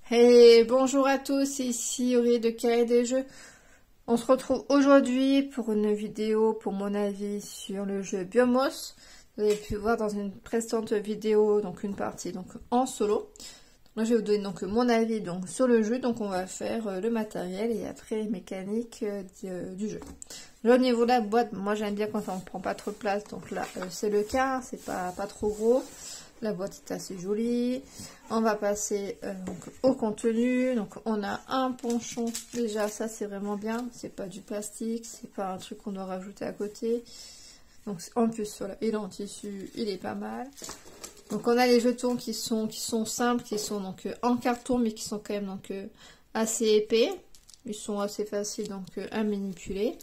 Hey, bonjour à tous, ici Aurélie de Carré des Jeux. On se retrouve aujourd'hui pour une vidéo pour mon avis sur le jeu Biomos. Vous avez pu voir dans une précédente vidéo, donc une partie donc en solo. Moi je vais vous donner donc mon avis donc sur le jeu, donc on va faire le matériel et après les mécaniques du jeu. Là, au niveau de la boîte, moi j'aime bien quand on ne prend pas trop de place, donc là c'est le cas, c'est pas trop gros. La boîte est assez jolie. On va passer donc, au contenu. Donc on a un ponchon. Déjà ça c'est vraiment bien. C'est pas du plastique. C'est pas un truc qu'on doit rajouter à côté. Donc en plus voilà, il est en tissu. Il est pas mal. Donc on a les jetons qui sont simples. Qui sont donc en carton mais qui sont quand même donc assez épais. Ils sont assez faciles donc à manipuler.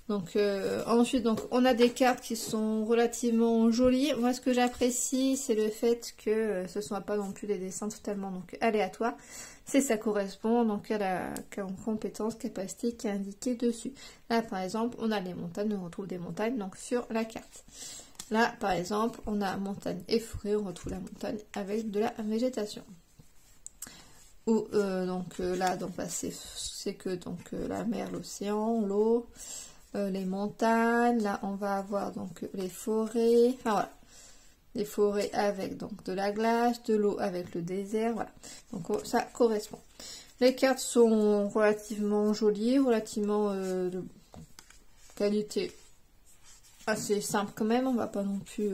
Donc ensuite donc on a des cartes qui sont relativement jolies. Moi ce que j'apprécie c'est le fait que ce ne soit pas non plus des dessins totalement donc aléatoires. C'est ça correspond donc à la compétence, capacité qui est indiquée dessus. Là par exemple on a les montagnes, on retrouve des montagnes donc sur la carte. Là par exemple on a montagne et forêt, on retrouve la montagne avec de la végétation. Ou là donc c'est que donc la mer, l'océan, l'eau. Les montagnes, là on va avoir donc les forêts, enfin voilà, les forêts avec donc de la glace, de l'eau avec le désert, voilà, donc ça correspond. Les cartes sont relativement jolies, relativement de qualité assez simple quand même, on va pas non plus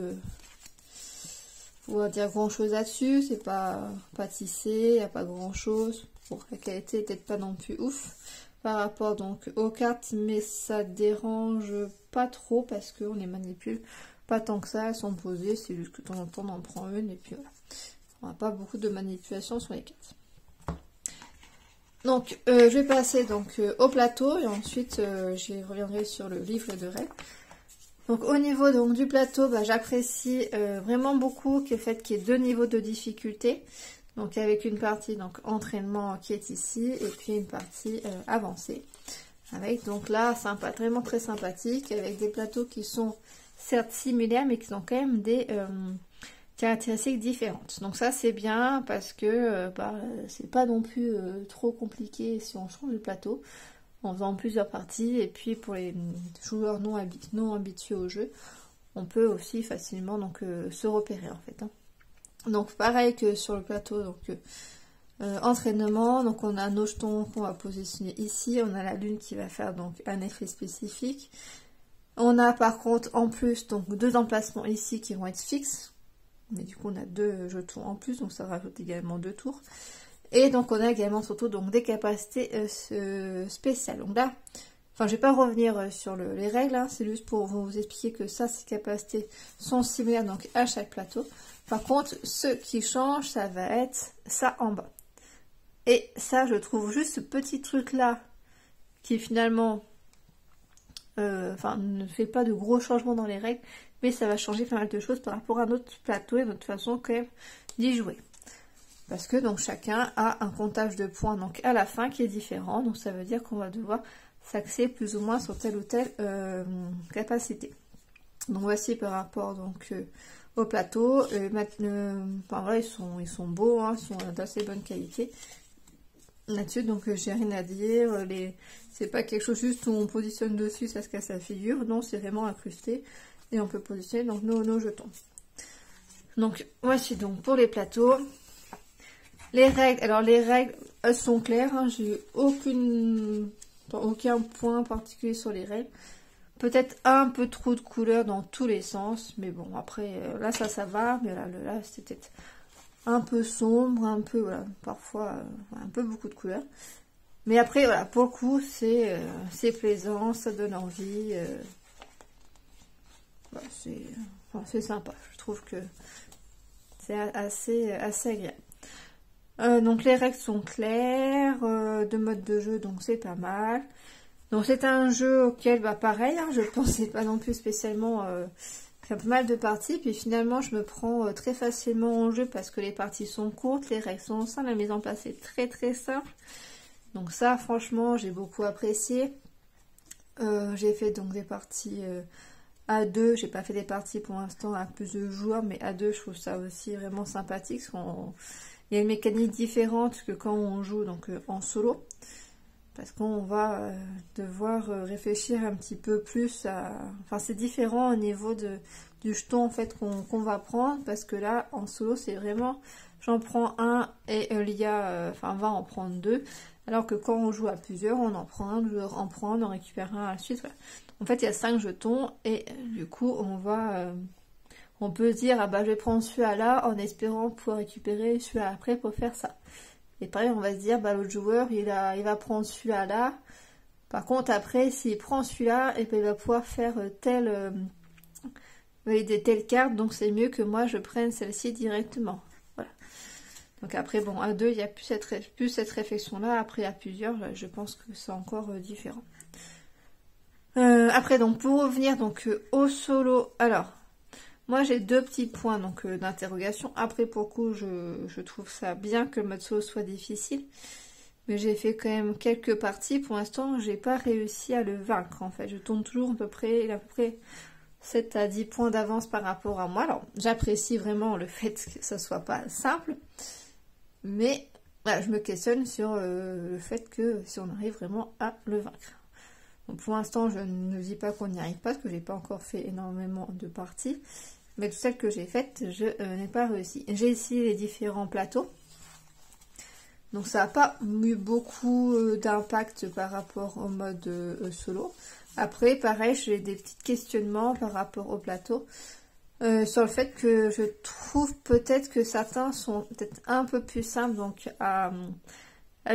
pouvoir dire grand chose là-dessus, c'est pas tissé, il n'y a pas grand chose, bon la qualité n'est peut-être pas non plus ouf par rapport donc aux cartes, mais ça dérange pas trop parce qu'on les manipule pas tant que ça, elles sont posées, c'est juste que de temps en temps on en prend une et puis voilà. On n'a pas beaucoup de manipulation sur les cartes. Donc je vais passer donc au plateau et ensuite je reviendrai sur le livre de règles. Donc au niveau donc du plateau, j'apprécie vraiment beaucoup le fait qu'il y ait deux niveaux de difficulté. Donc avec une partie donc entraînement qui est ici et puis une partie avancée. Avec donc là vraiment très sympathique avec des plateaux qui sont certes similaires mais qui ont quand même des caractéristiques différentes. Donc ça c'est bien parce que c'est pas non plus trop compliqué si on change de plateau en faisant plusieurs parties et puis pour les joueurs non habitués au jeu on peut aussi facilement donc se repérer en fait. Donc pareil que sur le plateau, donc entraînement, donc on a nos jetons qu'on va positionner ici, on a la lune qui va faire donc un effet spécifique. On a par contre en plus donc deux emplacements ici qui vont être fixes, mais du coup on a deux jetons en plus, donc ça rajoute également 2 tours. Et donc on a également surtout donc des capacités spéciales. Donc là, enfin je vais pas revenir sur les règles, hein, c'est juste pour vous expliquer que ça, ces capacités sont similaires donc à chaque plateau. Par contre, ce qui change, ça va être ça en bas. Et ça, je trouve juste ce petit truc-là, qui finalement ne fait pas de gros changements dans les règles, mais ça va changer pas mal de choses par rapport à notre plateau et notre façon quand même d'y jouer. Parce que donc chacun a un comptage de points donc à la fin qui est différent, donc ça veut dire qu'on va devoir s'axer plus ou moins sur telle ou telle capacité. Donc voici par rapport donc au plateau, voilà, ils sont beaux, hein, ils sont d'assez bonne qualité là-dessus, donc j'ai rien à dire. C'est pas quelque chose juste où on positionne dessus, ça se casse la figure, non, c'est vraiment incrusté et on peut positionner donc nos jetons. Donc voici donc pour les plateaux. Les règles, alors les règles elles sont claires, hein, j'ai aucun point particulier sur les règles. Peut-être un peu trop de couleurs dans tous les sens, mais bon, après, là, ça va, mais là, c'était un peu sombre, un peu, voilà, parfois, un peu beaucoup de couleurs. Mais après, voilà, pour le coup, c'est plaisant, ça donne envie, c'est sympa, je trouve que c'est assez agréable. Donc, les règles sont claires, de mode de jeu, donc c'est pas mal. Donc c'est un jeu auquel, pareil, hein, je pensais pas non plus spécialement faire pas mal de parties, puis finalement je me prends très facilement en jeu parce que les parties sont courtes, les règles sont simples, la mise en place est très très simple. Donc ça franchement j'ai beaucoup apprécié. J'ai fait donc des parties à 2, j'ai pas fait des parties pour l'instant à plus de joueurs, mais à 2 je trouve ça aussi vraiment sympathique, parce qu'il il y a une mécanique différente que quand on joue donc en solo. Parce qu'on va devoir réfléchir un petit peu plus à... Enfin, c'est différent au niveau du jeton en fait qu'on va prendre. Parce que là, en solo, c'est vraiment... J'en prends un et Lia va en prendre deux. Alors que quand on joue à plusieurs, on en prend un, l'autre en prend, on en récupère un à la suite. Voilà. En fait, il y a 5 jetons et du coup, on peut se dire, ah bah je vais prendre celui-là là en espérant pouvoir récupérer celui-là après pour faire ça. Et pareil, on va se dire, bah l'autre joueur, il va prendre celui-là là. Par contre, après, s'il prend celui-là, et ben, il va pouvoir faire telle carte, donc c'est mieux que moi je prenne celle-ci directement. Voilà. Donc après, bon, à deux, il n'y a plus cette réflexion-là. Après, à plusieurs, je pense que c'est encore différent. Après, donc, pour revenir donc au solo, alors... Moi j'ai 2 petits points donc d'interrogation. Après pour le coup je trouve ça bien que le mode solo soit difficile. Mais j'ai fait quand même quelques parties. Pour l'instant j'ai pas réussi à le vaincre en fait. Je tourne toujours à peu près 7 à 10 points d'avance par rapport à moi. Alors j'apprécie vraiment le fait que ça soit pas simple. Mais voilà, je me questionne sur le fait que si on arrive vraiment à le vaincre. Donc pour l'instant, je ne dis pas qu'on n'y arrive pas, parce que j'ai pas encore fait énormément de parties. Mais toutes celles que j'ai faites, je n'ai pas réussi. J'ai essayé les différents plateaux. Donc ça n'a pas eu beaucoup d'impact par rapport au mode solo. Après, pareil, j'ai des petits questionnements par rapport au plateau. Sur le fait que je trouve peut-être que certains sont peut-être un peu plus simples donc à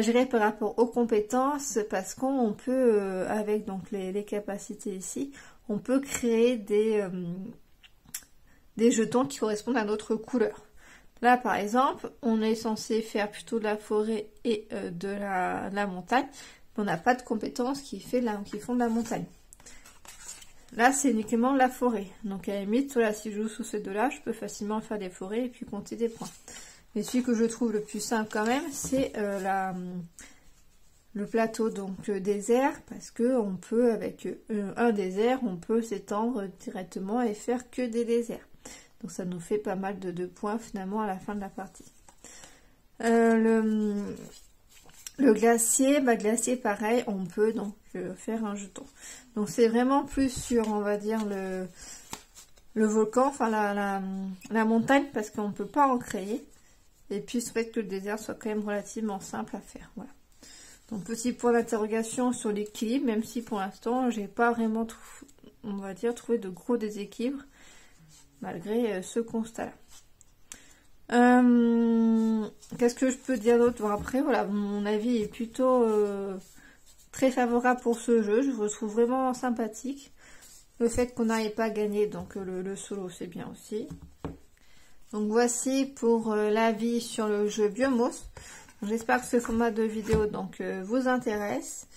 gérer par rapport aux compétences, parce qu'on peut, avec donc les capacités ici, on peut créer des jetons qui correspondent à notre couleur. Là par exemple, on est censé faire plutôt de la forêt et de la montagne, mais on n'a pas de compétences qui font de la montagne. Là c'est uniquement la forêt, donc à la limite, voilà, si je joue sous ces deux-là, je peux facilement faire des forêts et puis compter des points. Mais celui que je trouve le plus simple quand même, c'est le plateau donc désert, parce que on peut avec un désert, on peut s'étendre directement et faire que des déserts. Donc ça nous fait pas mal de points finalement à la fin de la partie. Le glacier, glacier pareil, on peut donc faire un jeton. Donc c'est vraiment plus sur, on va dire, le volcan, enfin la montagne, parce qu'on ne peut pas en créer. Et puis, le fait que le désert soit quand même relativement simple à faire. Voilà. Donc, petit point d'interrogation sur l'équilibre, même si pour l'instant, j'ai pas vraiment, on va dire, trouvé de gros déséquilibres, malgré ce constat-là. Qu'est-ce que je peux dire d'autre? Bon, après, voilà, mon avis est plutôt très favorable pour ce jeu. Je le trouve vraiment sympathique. Le fait qu'on n'arrive pas à gagner, donc le solo, c'est bien aussi. Donc voici pour l'avis sur le jeu Biomos. J'espère que ce format de vidéo donc vous intéresse.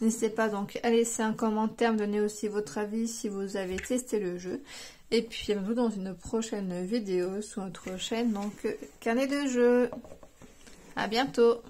N'hésitez pas donc à laisser un commentaire, me donner aussi votre avis si vous avez testé le jeu. Et puis à bientôt dans une prochaine vidéo sur notre chaîne donc Carnet de jeu. À bientôt.